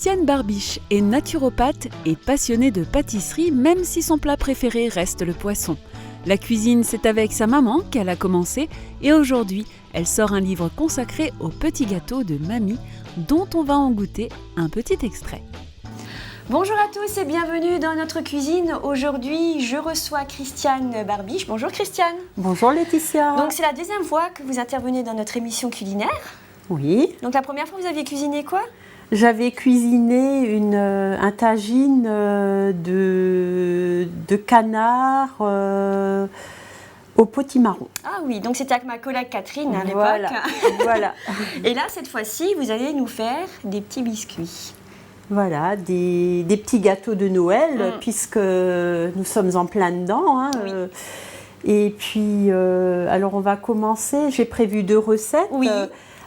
Christiane Barbiche est naturopathe et passionnée de pâtisserie, même si son plat préféré reste le poisson. La cuisine, c'est avec sa maman qu'elle a commencé et aujourd'hui, elle sort un livre consacré aux petits gâteaux de mamie dont on va en goûter un petit extrait. Bonjour à tous et bienvenue dans notre cuisine. Aujourd'hui, je reçois Christiane Barbiche. Bonjour Christiane. Bonjour Laetitia. Donc c'est la deuxième fois que vous intervenez dans notre émission culinaire. Oui. Donc la première fois, vous aviez cuisiné quoi? J'avais cuisiné un tagine de canard au potimarron. Ah oui, donc c'était avec ma collègue Catherine à Voilà. l'époque. Voilà. Et là, cette fois-ci, vous allez nous faire des petits biscuits. Voilà, des petits gâteaux de Noël, puisque nous sommes en plein dedans. Hein, Oui. Et puis, alors on va commencer. J'ai prévu 2 recettes. Oui.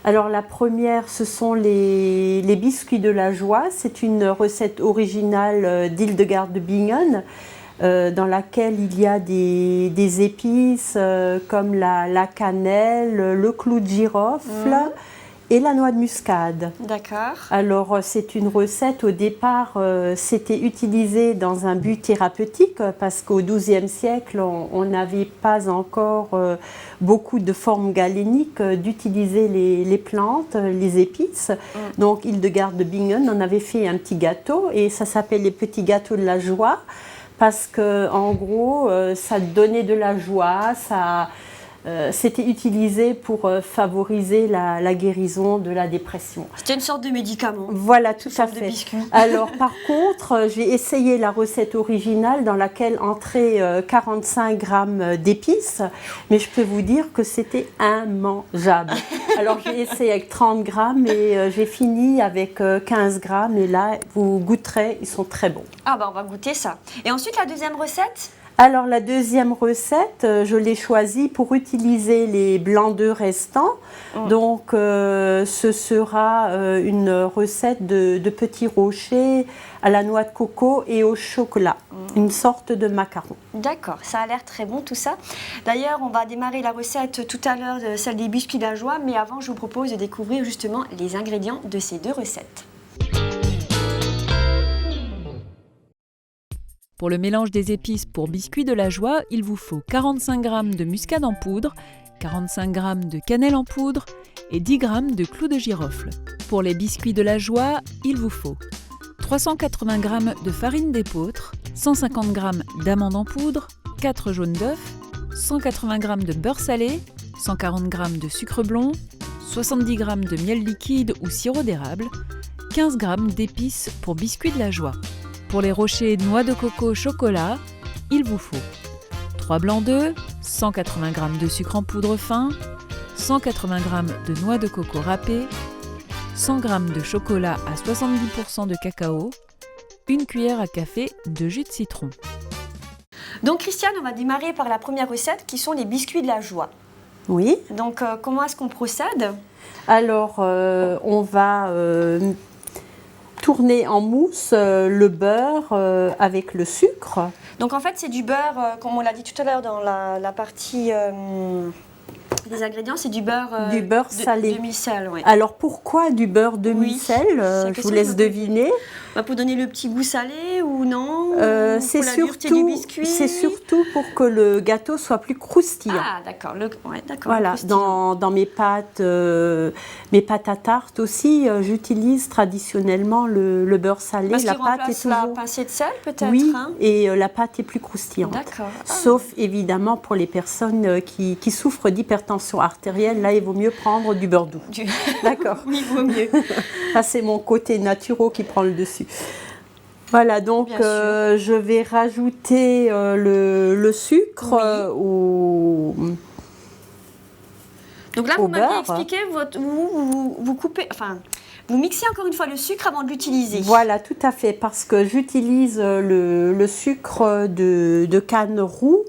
Alors la première, ce sont les biscuits de la joie. C'est une recette originale d'Hildegarde de Bingen, dans laquelle il y a des épices comme la cannelle, le clou de girofle et la noix de muscade. D'accord. Alors c'est une recette, au départ, c'était utilisé dans un but thérapeutique parce qu'au XIIe siècle, on n'avait pas encore beaucoup de formes galéniques d'utiliser les plantes, les épices. Donc Hildegarde de Bingen en avait fait un petit gâteau et ça s'appelle les petits gâteaux de la joie parce que en gros, ça donnait de la joie, c'était utilisé pour favoriser la guérison de la dépression. C'était une sorte de médicament. Voilà, tout à De fait. biscuit. Alors, par contre, j'ai essayé la recette originale dans laquelle entraient 45 grammes d'épices, mais je peux vous dire que c'était immangeable. Alors, j'ai essayé avec 30 grammes et j'ai fini avec 15 grammes. Et là, vous goûterez, ils sont très bons. Ah bah on va goûter ça. Et ensuite, la deuxième recette? Alors la deuxième recette, je l'ai choisie pour utiliser les blancs d'œufs restants. Donc ce sera une recette de petits rochers à la noix de coco et au chocolat, une sorte de macaron. D'accord, ça a l'air très bon tout ça. D'ailleurs, on va démarrer la recette tout à l'heure, celle des biscuits de la joie, mais avant, je vous propose de découvrir justement les ingrédients de ces 2 recettes. Pour le mélange des épices pour biscuits de la joie, il vous faut 45 g de muscade en poudre, 45 g de cannelle en poudre et 10 g de clou de girofle. Pour les biscuits de la joie, il vous faut 380 g de farine d'épeautre, 150 g d'amandes en poudre, 4 jaunes d'œufs, 180 g de beurre salé, 140 g de sucre blond, 70 g de miel liquide ou sirop d'érable, 15 g d'épices pour biscuits de la joie. Pour les rochers noix de coco au chocolat, il vous faut 3 blancs d'œufs, 180 g de sucre en poudre fin, 180 g de noix de coco râpée, 100 g de chocolat à 70% de cacao, une cuillère à café de jus de citron. Donc Christiane, on va démarrer par la première recette qui sont les biscuits de la joie. Oui. Donc comment est-ce qu'on procède? Alors on va tourner en mousse le beurre avec le sucre. Donc en fait c'est du beurre, comme on l'a dit tout à l'heure dans la partie des ingrédients, c'est du beurre salé. demi-sel. Ouais. Alors pourquoi du beurre demi-sel? Je vous laisse deviner. Pour donner le petit goût salé ou non? C'est pour la dureté du biscuit? surtout pour que le gâteau soit plus croustillant. Ah d'accord, Voilà, dans mes pâtes à tarte aussi, j'utilise traditionnellement le beurre salé. Parce la qu'il pâte remplace est toujours... la pincée de sel peut-être? Oui, hein? et la pâte est plus croustillante. D'accord. Sauf évidemment pour les personnes qui souffrent d'hypertension artérielle, là il vaut mieux prendre du beurre doux. D'accord. Oui, il vaut mieux. Ça c'est mon côté naturo qui prend le dessus. Voilà, donc je vais rajouter le sucre au Donc là, vous m'avez beurre. expliqué, vous coupez, enfin, vous mixez encore une fois le sucre avant de l'utiliser. Voilà, tout à fait, parce que j'utilise le sucre de canne roux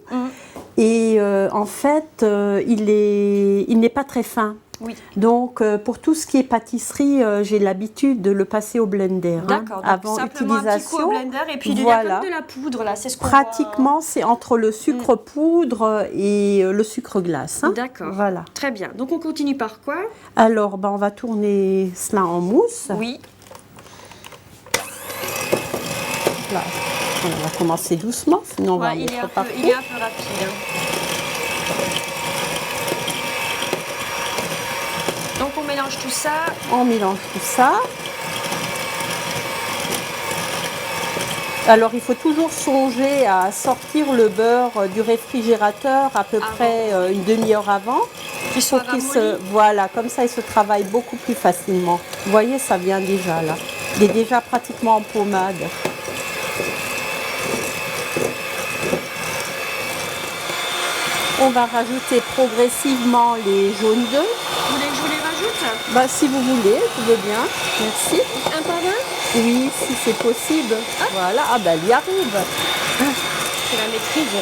et en fait, il n'est pas très fin. Oui. Donc, pour tout ce qui est pâtisserie, j'ai l'habitude de le passer au blender. D'accord, donc avant simplement utilisation. un petit coup au blender et puis il voilà. y a comme de la poudre là, c'est ce qu'on Pratiquement, c'est entre le sucre poudre et le sucre glace. Hein. D'accord. Voilà. Très bien. Donc, on continue par quoi? Alors, on va tourner cela en mousse. Oui. là. On va commencer doucement, sinon on va en Ouais, il est mettre un peu partout. rapide. Hein. Donc on mélange tout ça. On mélange tout ça. Alors il faut toujours songer à sortir le beurre du réfrigérateur à peu près une demi-heure avant. Qu'il soit Pour qu'il ramolli. voilà, comme ça il se travaille beaucoup plus facilement. Vous voyez, ça vient déjà là. Il est déjà pratiquement en pommade. On va rajouter progressivement les jaunes d'œufs. Vous voulez que je vous les rajoute? Bah, si vous voulez, je veux bien. Merci. Un par un? Oui, si c'est possible. Voilà. Ah bah, elle y arrive. C'est la maîtrise.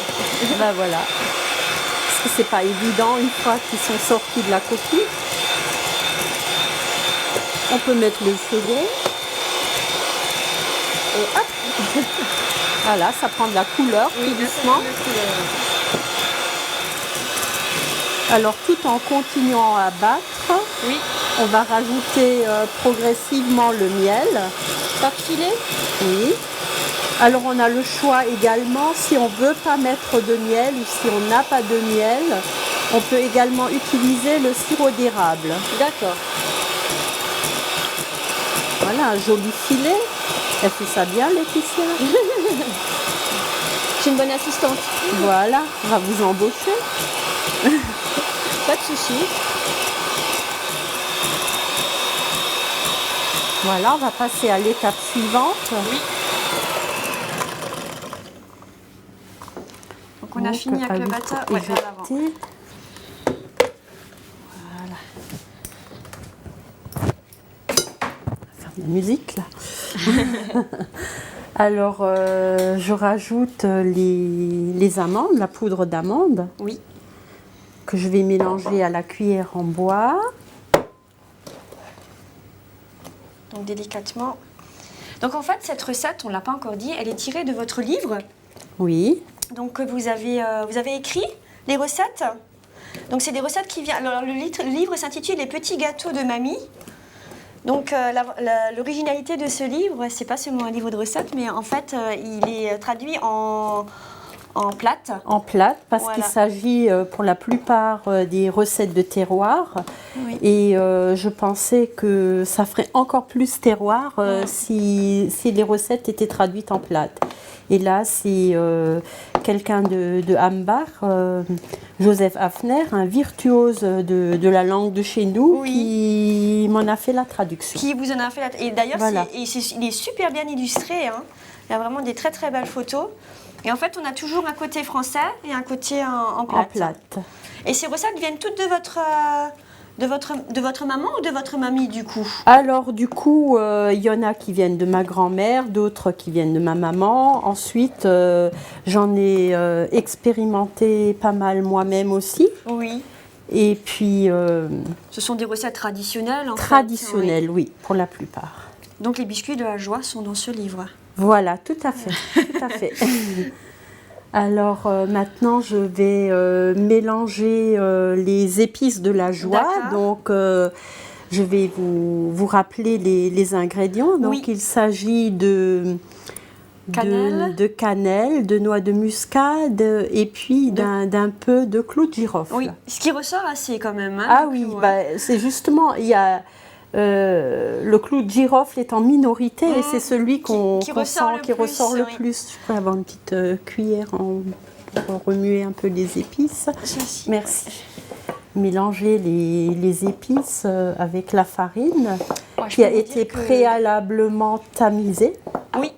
Bah voilà. Parce que c'est pas évident une fois qu'ils sont sortis de la coquille. On peut mettre le second. Et hop. Voilà, ça prend de la couleur tout doucement. Alors tout en continuant à battre, Oui. on va rajouter progressivement le miel. Parfilé? Oui. Alors on a le choix également, si on ne veut pas mettre de miel ou si on n'a pas de miel, on peut également utiliser le sirop d'érable. D'accord. Voilà, un joli filet. Elle fait ça bien, Laetitia. Je suis une bonne assistante. Voilà, on va vous embaucher. Pas de souci. Voilà, on va passer à l'étape suivante. Oui. Donc on a Donc, fini avec le pas batteur. vite Ouais, vers l'avant. éjecter. Voilà. On va faire de la musique là. Alors, je rajoute les amandes, la poudre d'amande, Oui. que je vais mélanger à la cuillère en bois. Donc délicatement. Donc en fait, cette recette, on ne l'a pas encore dit, elle est tirée de votre livre. Oui, Donc vous avez écrit les recettes. Donc c'est des recettes qui viennent. Alors le livre s'intitule Les petits gâteaux de mamie. Donc l'originalité de ce livre, c'est pas seulement un livre de recettes, mais en fait il est traduit en plate. en plate, parce Voilà. qu'il s'agit pour la plupart des recettes de terroir. Oui. Et je pensais que ça ferait encore plus terroir si les recettes étaient traduites en plate. Et là, c'est quelqu'un de Hambach, Joseph Hafner, un virtuose de la langue de chez nous, Oui. qui m'en a fait la traduction. Qui vous en a fait la... Et d'ailleurs, Voilà. il est super bien illustré. Hein. Il y a vraiment des très très belles photos. Et en fait, on a toujours un côté français et un côté en plate. En plate. Et ces recettes viennent toutes de votre maman ou de votre mamie du coup? Alors du coup, il y en a qui viennent de ma grand-mère, d'autres qui viennent de ma maman. Ensuite, j'en ai expérimenté pas mal moi-même aussi. Oui. Et puis, Ce sont des recettes traditionnelles en fait, traditionnelles, oui, pour la plupart. oui. Donc les biscuits de la joie sont dans ce livre. Voilà, tout à fait, tout à fait. Alors maintenant, je vais mélanger les épices de la joie. D'accord. Donc, je vais vous rappeler les ingrédients. Donc, Oui. il s'agit de cannelle, de noix de muscade et puis d'un peu de clou de girofle. Oui, ce qui ressort assez quand même. Hein, Ah le oui, clou, hein. bah, c'est justement, il y a le clou de girofle est en minorité et c'est celui qu'on qui ressort sent, le qui plus, ressort le oui. plus. Je peux avoir une petite cuillère pour remuer un peu les épices. Ceci. Merci. Mélanger les épices avec la farine Ouais, je qui a peux vous été dire que- préalablement tamisée. Oui.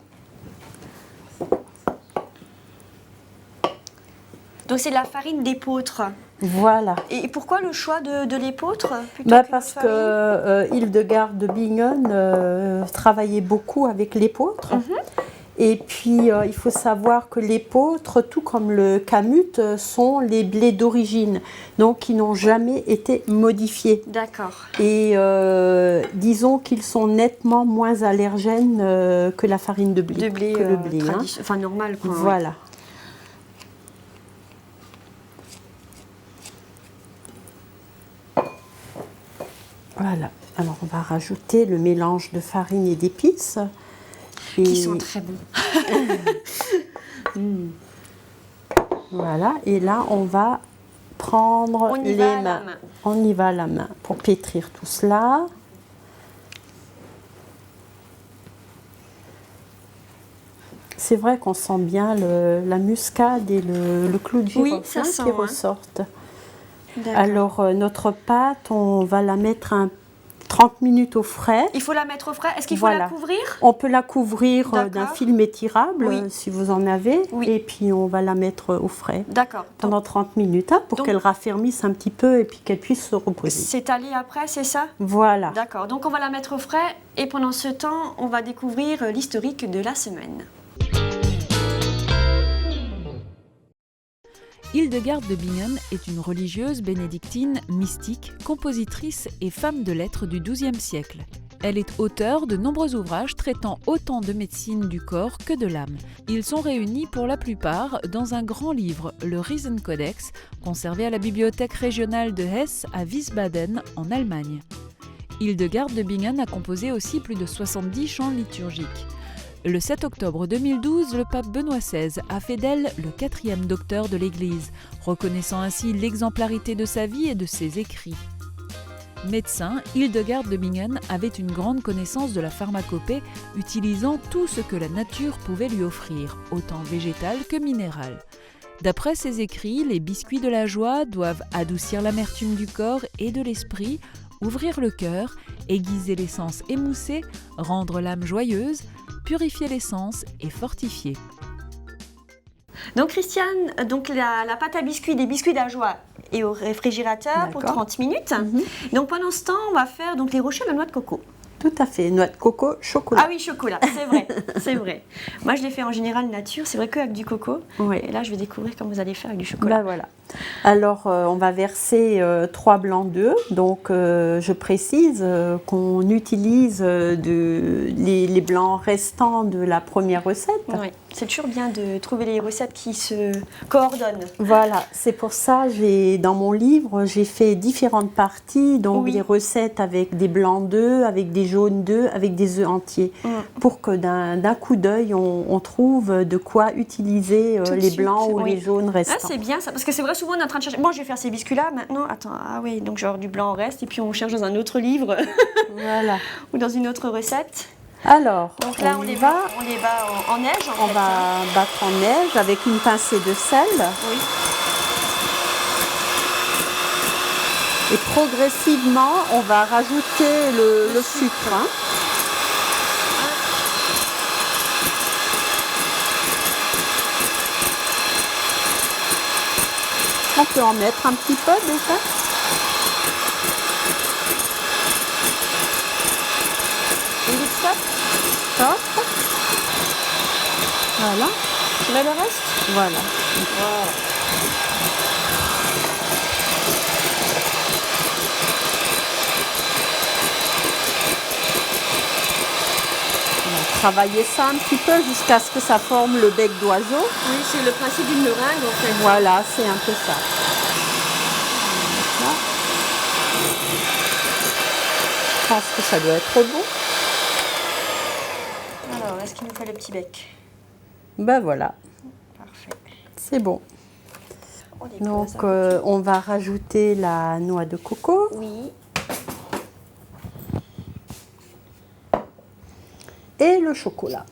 Donc c'est de la farine d'épeautre. Voilà. Et pourquoi le choix de l'épeautre plutôt Bah que parce votre farine que Hildegarde de Bingen travaillait beaucoup avec l'épeautre. Et puis, il faut savoir que l'épeautre, tout comme le kamut, sont les blés d'origine, donc qui n'ont jamais été modifiés. D'accord. Et disons qu'ils sont nettement moins allergènes que la farine de blé. De blé, que le blé, hein. enfin normal quoi. Voilà. Voilà. Alors, on va rajouter le mélange de farine et d'épices. Qui sont très bons. Voilà, et là on va prendre On y les va à la mains. main. On y va à la main pour pétrir tout cela. C'est vrai qu'on sent bien la muscade et le clou de Oui, girofle ça sent, qui hein. ressortent. D'accord. Alors notre pâte, on va la mettre 30 minutes au frais. Il faut la mettre au frais. Est-ce qu'il faut Voilà. la couvrir? On peut la couvrir d'un D'accord. film étirable Oui. si vous en avez. Oui. Et puis on va la mettre au frais D'accord. pendant 30 minutes hein, pour donc- qu'elle raffermisse un petit peu et puis qu'elle puisse se reposer. S'étaler après, c'est ça? Voilà. D'accord. Donc on va la mettre au frais et pendant ce temps, on va découvrir l'historique de la semaine. Hildegarde de Bingen est une religieuse bénédictine, mystique, compositrice et femme de lettres du XIIe siècle. Elle est auteure de nombreux ouvrages traitant autant de médecine du corps que de l'âme. Ils sont réunis pour la plupart dans un grand livre, le Riesenkodex, conservé à la bibliothèque régionale de Hesse à Wiesbaden en Allemagne. Hildegarde de Bingen a composé aussi plus de 70 chants liturgiques. Le 7 octobre 2012, le pape Benoît XVI a fait d'elle le 4e docteur de l'Église, reconnaissant ainsi l'exemplarité de sa vie et de ses écrits. Médecin, Hildegarde de Bingen avait une grande connaissance de la pharmacopée, utilisant tout ce que la nature pouvait lui offrir, autant végétal que minéral. D'après ses écrits, les biscuits de la joie doivent adoucir l'amertume du corps et de l'esprit, ouvrir le cœur, aiguiser les sens émoussés, rendre l'âme joyeuse, purifier les sens et fortifier. Donc Christiane, donc la pâte à biscuits, des biscuits de la joie est au réfrigérateur pour D'accord. 30 minutes. Donc pendant ce temps, on va faire donc les rochers à la noix de coco. Tout à fait. Noix de coco, chocolat. Ah oui, chocolat, c'est vrai, c'est vrai. Moi, je les fais en général nature, c'est vrai qu'avec du coco. Oui. Et là, je vais découvrir comment vous allez faire avec du chocolat. Ben voilà. Alors, on va verser 3 blancs d'œufs. Donc, je précise qu'on utilise les blancs restants de la première recette. Oui, c'est toujours bien de trouver les recettes qui se coordonnent. Voilà, c'est pour ça, dans mon livre, j'ai fait différentes parties. Donc, Oui. des recettes avec des blancs d'œufs, avec des jaunes d'œufs, avec des œufs entiers. Pour que d'un coup d'œil, on trouve de quoi utiliser Tout de les suite, blancs ou oui. les jaunes restants. Ah, c'est bien ça, parce que c'est vrai, souvent on est en train de chercher. Bon, je vais faire ces biscuits-là maintenant. Attends, ah oui, donc genre du blanc en reste, et puis on cherche dans un autre livre Voilà. ou dans une autre recette. Alors, Donc là, on les bat en neige. En on fait, va hein. battre en neige avec une pincée de sel. Oui. Et progressivement, on va rajouter le sucre. Hein. On peut en mettre un petit peu déjà. Vous me dites stop. Hop. Voilà. Je mets le reste. Voilà. On va travailler ça un petit peu jusqu'à ce que ça forme le bec d'oiseau. Oui, c'est le principe d'une meringue en fait. Voilà, c'est un peu ça. Voilà. Je pense que ça doit être bon. Alors, est-ce qu'il nous fait le petit bec? Ben voilà, Parfait. c'est bon. On les Donc pose un peu. on va rajouter la noix de coco Oui. et le chocolat.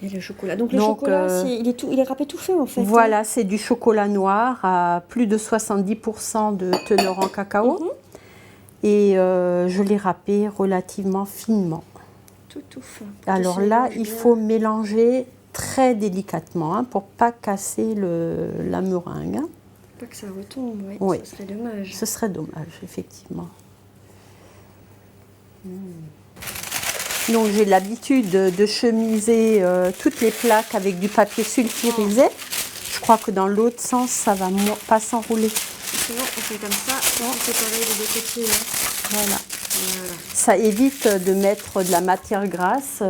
Et le chocolat. Donc le Donc, chocolat, il est râpé tout fait en fait. Voilà, c'est du chocolat noir à plus de 70% de teneur en cacao. Et je l'ai râpé relativement finement. Tout fin. Alors là, il faut mélanger très délicatement hein, pour pas casser la meringue. Hein. Pas que ça retombe, oui. Oui. Ce serait dommage. Ce serait dommage, effectivement. Donc j'ai l'habitude de chemiser toutes les plaques avec du papier sulfurisé. Je crois que dans l'autre sens, ça va pas s'enrouler. Sinon, on fait comme ça. On fait pareil des deux côtés. Hein. Voilà. Voilà. Ça évite de mettre de la matière grasse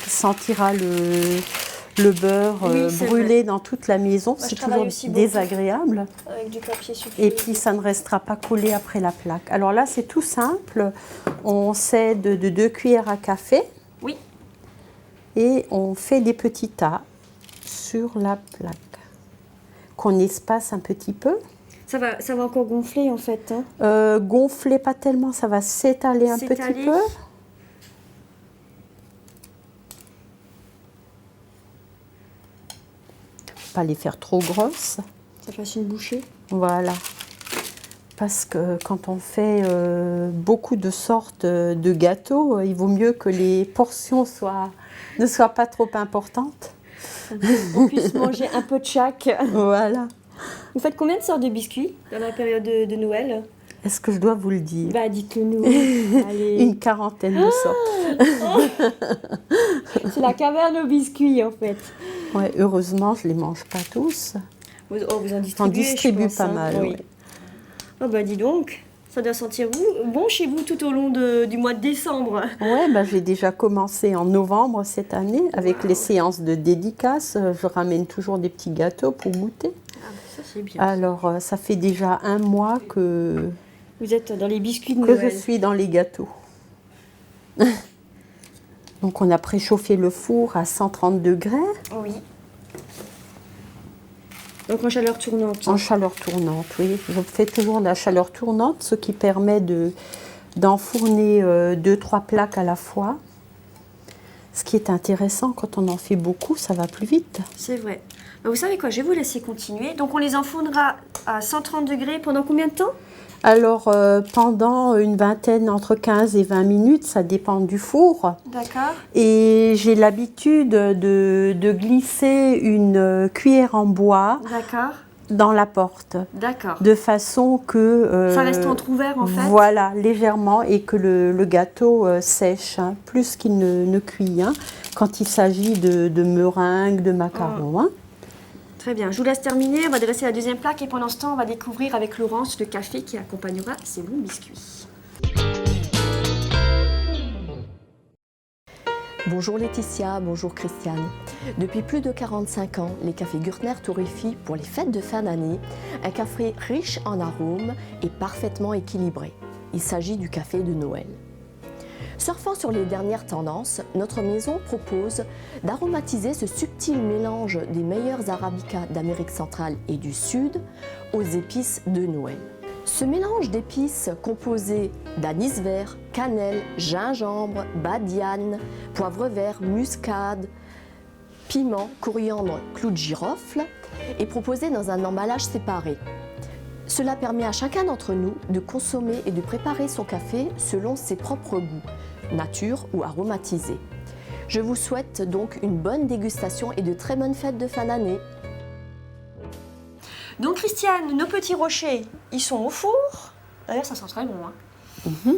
qui sentira le beurre Oui, c'est brûlé dans toute la maison. Moi, je C'est travaille toujours aussi beaucoup. désagréable. Avec du papier sulfurisé. Et puis ça ne restera pas collé après la plaque. Alors là, c'est tout simple. On cède de 2 cuillères à café. Oui. et on fait des petits tas sur la plaque qu'on espace un petit peu. Ça va encore gonfler en fait. Hein. Gonfler pas tellement, ça va s'étaler un petit peu. Pas les faire trop grosses. Ça fasse une bouchée. Voilà. Parce que quand on fait beaucoup de sortes de gâteaux, il vaut mieux que les portions ne soient pas trop importantes. On puisse manger un peu de chaque. Voilà. Vous faites combien de sortes de biscuits dans la période de Noël? Est-ce que je dois vous le dire? Bah dites-le nous. Allez. Une quarantaine de sortes. C'est la caverne aux biscuits en fait. Ouais, heureusement, je ne les mange pas tous. Vous en distribuez, On distribue pas mal. Oui. Ouais. Oh bah dis donc, ça doit sentir bon chez vous tout au long du mois de décembre. Ouais, bah, j'ai déjà commencé en novembre cette année avec les séances de dédicaces. Je ramène toujours des petits gâteaux pour goûter. Ah, ça c'est bien. Alors, ça fait déjà un mois que Vous êtes dans les biscuits de je Noël. suis dans les gâteaux. Donc, on a préchauffé le four à 130 degrés. Oui. Donc en chaleur tournante. En chaleur tournante, oui. Je fais toujours la chaleur tournante, ce qui permet d'enfourner 2-3 plaques à la fois. Ce qui est intéressant, quand on en fait beaucoup, ça va plus vite. C'est vrai. Bah, vous savez quoi, je vais vous laisser continuer. Donc on les enfournera à 130 degrés pendant combien de temps? Alors, pendant une vingtaine, entre 15 et 20 minutes, ça dépend du four. D'accord. Et j'ai l'habitude de glisser une cuillère en bois D'accord. dans la porte. D'accord. De façon que... Ça reste entrouvert en fait. Voilà, légèrement, et que le gâteau sèche, hein, plus qu'il ne cuit, hein, quand il s'agit de meringues, de macarons. Hein. Très bien, je vous laisse terminer, on va dresser la deuxième plaque et pendant ce temps on va découvrir avec Laurence le café qui accompagnera ces bons biscuits. Bonjour Laetitia, bonjour Christiane. Depuis plus de 45 ans, les cafés Gürtner torréfient pour les fêtes de fin d'année un café riche en arômes et parfaitement équilibré. Il s'agit du café de Noël. Surfant sur les dernières tendances, notre maison propose d'aromatiser ce subtil mélange des meilleurs arabicas d'Amérique centrale et du Sud aux épices de Noël. Ce mélange d'épices composé d'anis vert, cannelle, gingembre, badiane, poivre vert, muscade, piment, coriandre, clou de girofle est proposé dans un emballage séparé. Cela permet à chacun d'entre nous de consommer et de préparer son café selon ses propres goûts, nature ou aromatisé. Je vous souhaite donc une bonne dégustation et de très bonnes fêtes de fin d'année. Donc Christiane, nos petits rochers, ils sont au four. D'ailleurs ça sent très bon. Hein.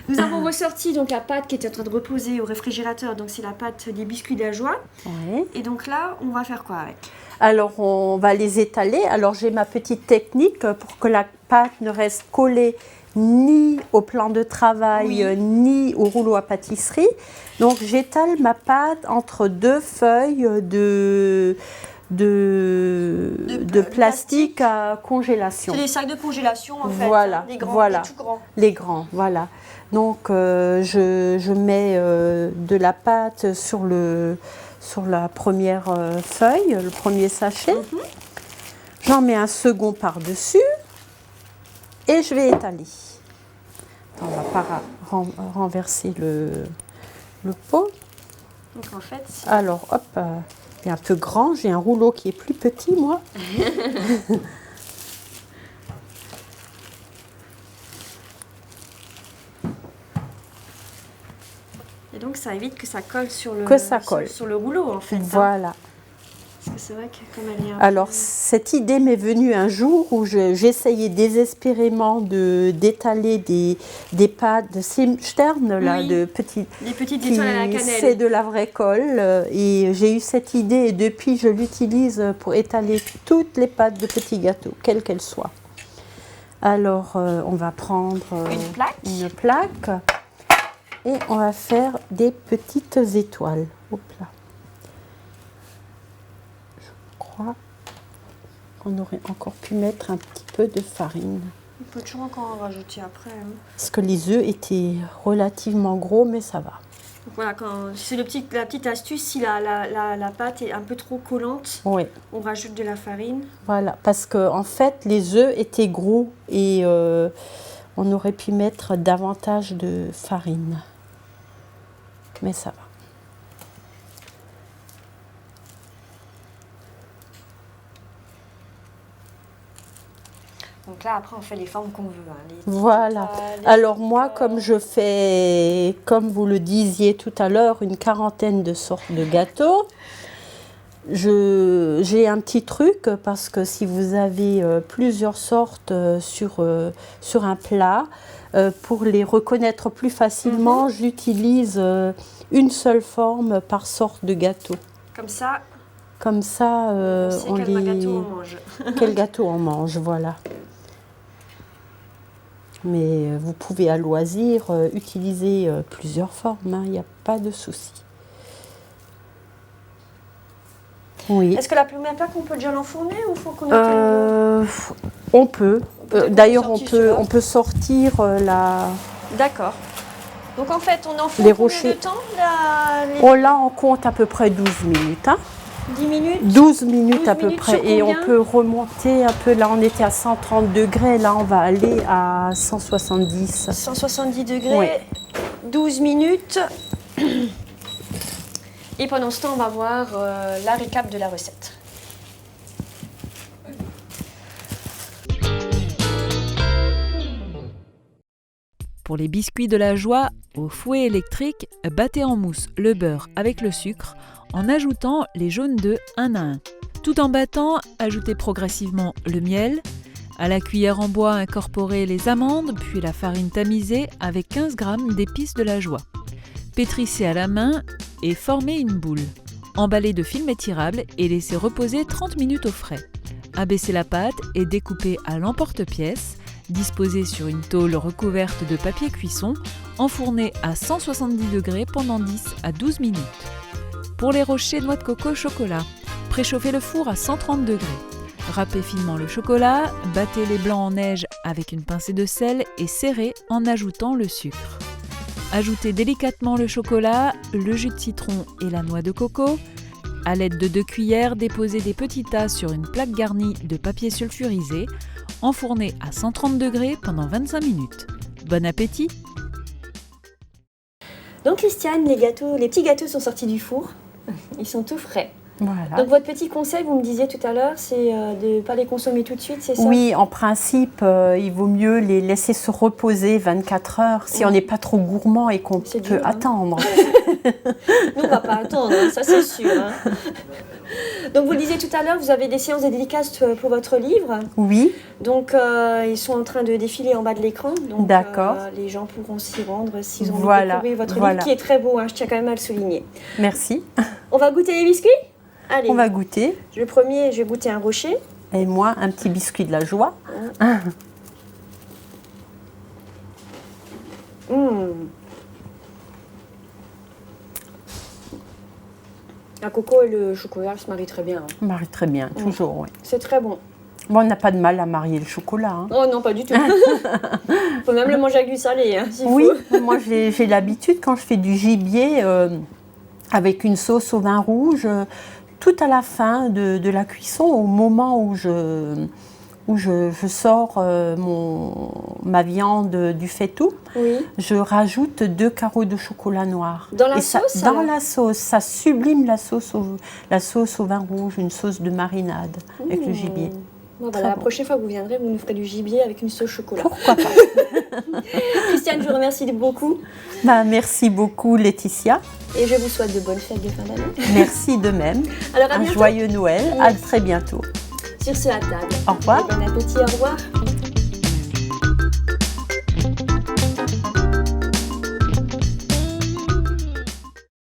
Nous avons ressorti donc la pâte qui était en train de reposer au réfrigérateur, donc c'est la pâte des biscuits d'Ajoie. Ouais. Et donc là, on va faire quoi avec? Alors, on va les étaler. Alors, j'ai ma petite technique pour que la pâte ne reste collée ni au plan de travail, Oui. ni au rouleau à pâtisserie. Donc, j'étale ma pâte entre deux feuilles de plastique à congélation. C'est des sacs de congélation en fait, Voilà, hein, les grands, voilà. les tout grands. Les grands, voilà. Donc, je mets de la pâte sur la première feuille, le premier sachet. J'en mets un second par-dessus et je vais étaler. On ne va pas renverser le pot. Donc en fait, c'est- Alors, hop, il est un peu grand. J'ai un rouleau qui est plus petit, moi. et donc ça évite que ça colle sur le, Que ça colle. sur le rouleau en fait. hein. Voilà. Parce que c'est vrai que comme elle est un Alors, peu- cette idée m'est venue un jour où j'essayais désespérément d'étaler des pâtes de Stern, là, Oui. de petits. des petites étoiles à la C'est cannelle. de la vraie colle. Et j'ai eu cette idée et depuis, je l'utilise pour étaler toutes les pâtes de petits gâteaux, quelles qu'elles soient. Alors, on va prendre une plaque et on va faire des petites étoiles. Hop là. On aurait encore pu mettre un petit peu de farine. On peut toujours encore en rajouter après. Hein. Parce que les œufs étaient relativement gros, mais ça va. Voilà, c'est la petite astuce, si la pâte est un peu trop collante, Oui. on rajoute de la farine. Voilà, parce que en fait, les œufs étaient gros et on aurait pu mettre davantage de farine. Mais ça va. Donc là, après, on fait les formes qu'on veut. Hein, Voilà. Alors moi, comme je fais, comme vous le disiez tout à l'heure, une quarantaine de sortes de gâteaux, j'ai un petit truc, parce que si vous avez plusieurs sortes sur un plat, pour les reconnaître plus facilement, j'utilise une seule forme par sorte de gâteau. Comme ça, on quel gâteau on mange. Quel gâteau on mange, voilà. Mais vous pouvez à loisir utiliser plusieurs formes, hein, il n'y a pas de souci. Oui. Est-ce que la première plaque, on peut déjà l'enfourner ou faut qu'on on peut. D'ailleurs, on peut sortir la... D'accord. Donc en fait, on enfourne les combien rochers. de temps Là, on compte à peu près 12 minutes. Hein. 10 minutes 12 minutes à peu minutes près. sur Et on combien peut remonter un peu. Là, on était à 130 degrés. Là, on va aller à 170. 170 degrés, Oui. 12 minutes. Et pendant ce temps, on va voir la récap de la recette. Pour les biscuits de la joie, au fouet électrique, battez en mousse le beurre avec le sucre en ajoutant les jaunes d'œufs un à un. Tout en battant, ajoutez progressivement le miel. À la cuillère en bois, incorporez les amandes, puis la farine tamisée avec 15 g d'épices de la joie. Pétrissez à la main et formez une boule. Emballez de film étirable et laissez reposer 30 minutes au frais. Abaissez la pâte et découpez à l'emporte-pièce. Disposez sur une tôle recouverte de papier cuisson, enfournez à 170 degrés pendant 10 à 12 minutes. Pour les rochers noix de coco chocolat, préchauffez le four à 130 degrés. Râpez finement le chocolat, battez les blancs en neige avec une pincée de sel et serrez en ajoutant le sucre. Ajoutez délicatement le chocolat, le jus de citron et la noix de coco. À l'aide de 2 cuillères, déposez des petits tas sur une plaque garnie de papier sulfurisé. Enfournez à 130 degrés pendant 25 minutes. Bon appétit! Donc Christiane, les petits gâteaux sont sortis du four. Ils sont tout frais. Voilà. Donc votre petit conseil, vous me disiez tout à l'heure, c'est de ne pas les consommer tout de suite, c'est ça? Oui, en principe, il vaut mieux les laisser se reposer 24 heures si on n'est pas trop gourmand et qu'on peut dur, hein. attendre. Nous, on ne va pas attendre, hein, ça c'est sûr. Hein. Donc vous le disiez tout à l'heure, vous avez des séances de dédicaces pour votre livre. Oui. Donc ils sont en train de défiler en bas de l'écran. D'accord. Les gens pourront s'y rendre s'ils ont envie Voilà. de découvrir votre livre qui est très beau, hein, je tiens quand même à le souligner. Merci. On va goûter les biscuits? Allez. On va goûter. Le premier, je vais goûter un rocher. Et moi, un petit biscuit de la joie. La coco et le chocolat se marient très bien. Hein. Marie très bien, toujours, oui. C'est très bon. Bon, on n'a pas de mal à marier le chocolat. Hein. Oh non, pas du tout. Il faut même le manger avec du salé. Hein, oui, moi j'ai l'habitude quand je fais du gibier avec une sauce au vin rouge, tout à la fin de la cuisson, au moment où je sors ma viande du faitout, je rajoute 2 carreaux de chocolat noir. Dans la sauce? Dans la sauce, ça sublime la sauce au vin rouge, une sauce de marinade avec le gibier. Bon, bah, la prochaine fois que vous viendrez, vous nous ferez du gibier avec une sauce chocolat. Pourquoi pas? Christiane, je vous remercie beaucoup. Merci beaucoup Laetitia. Et je vous souhaite de bonnes fêtes de fin d'année. Merci de même. Alors, à un bientôt. joyeux Noël. À très bientôt. Sur ce, à table. Au revoir. Et bon appétit, au revoir.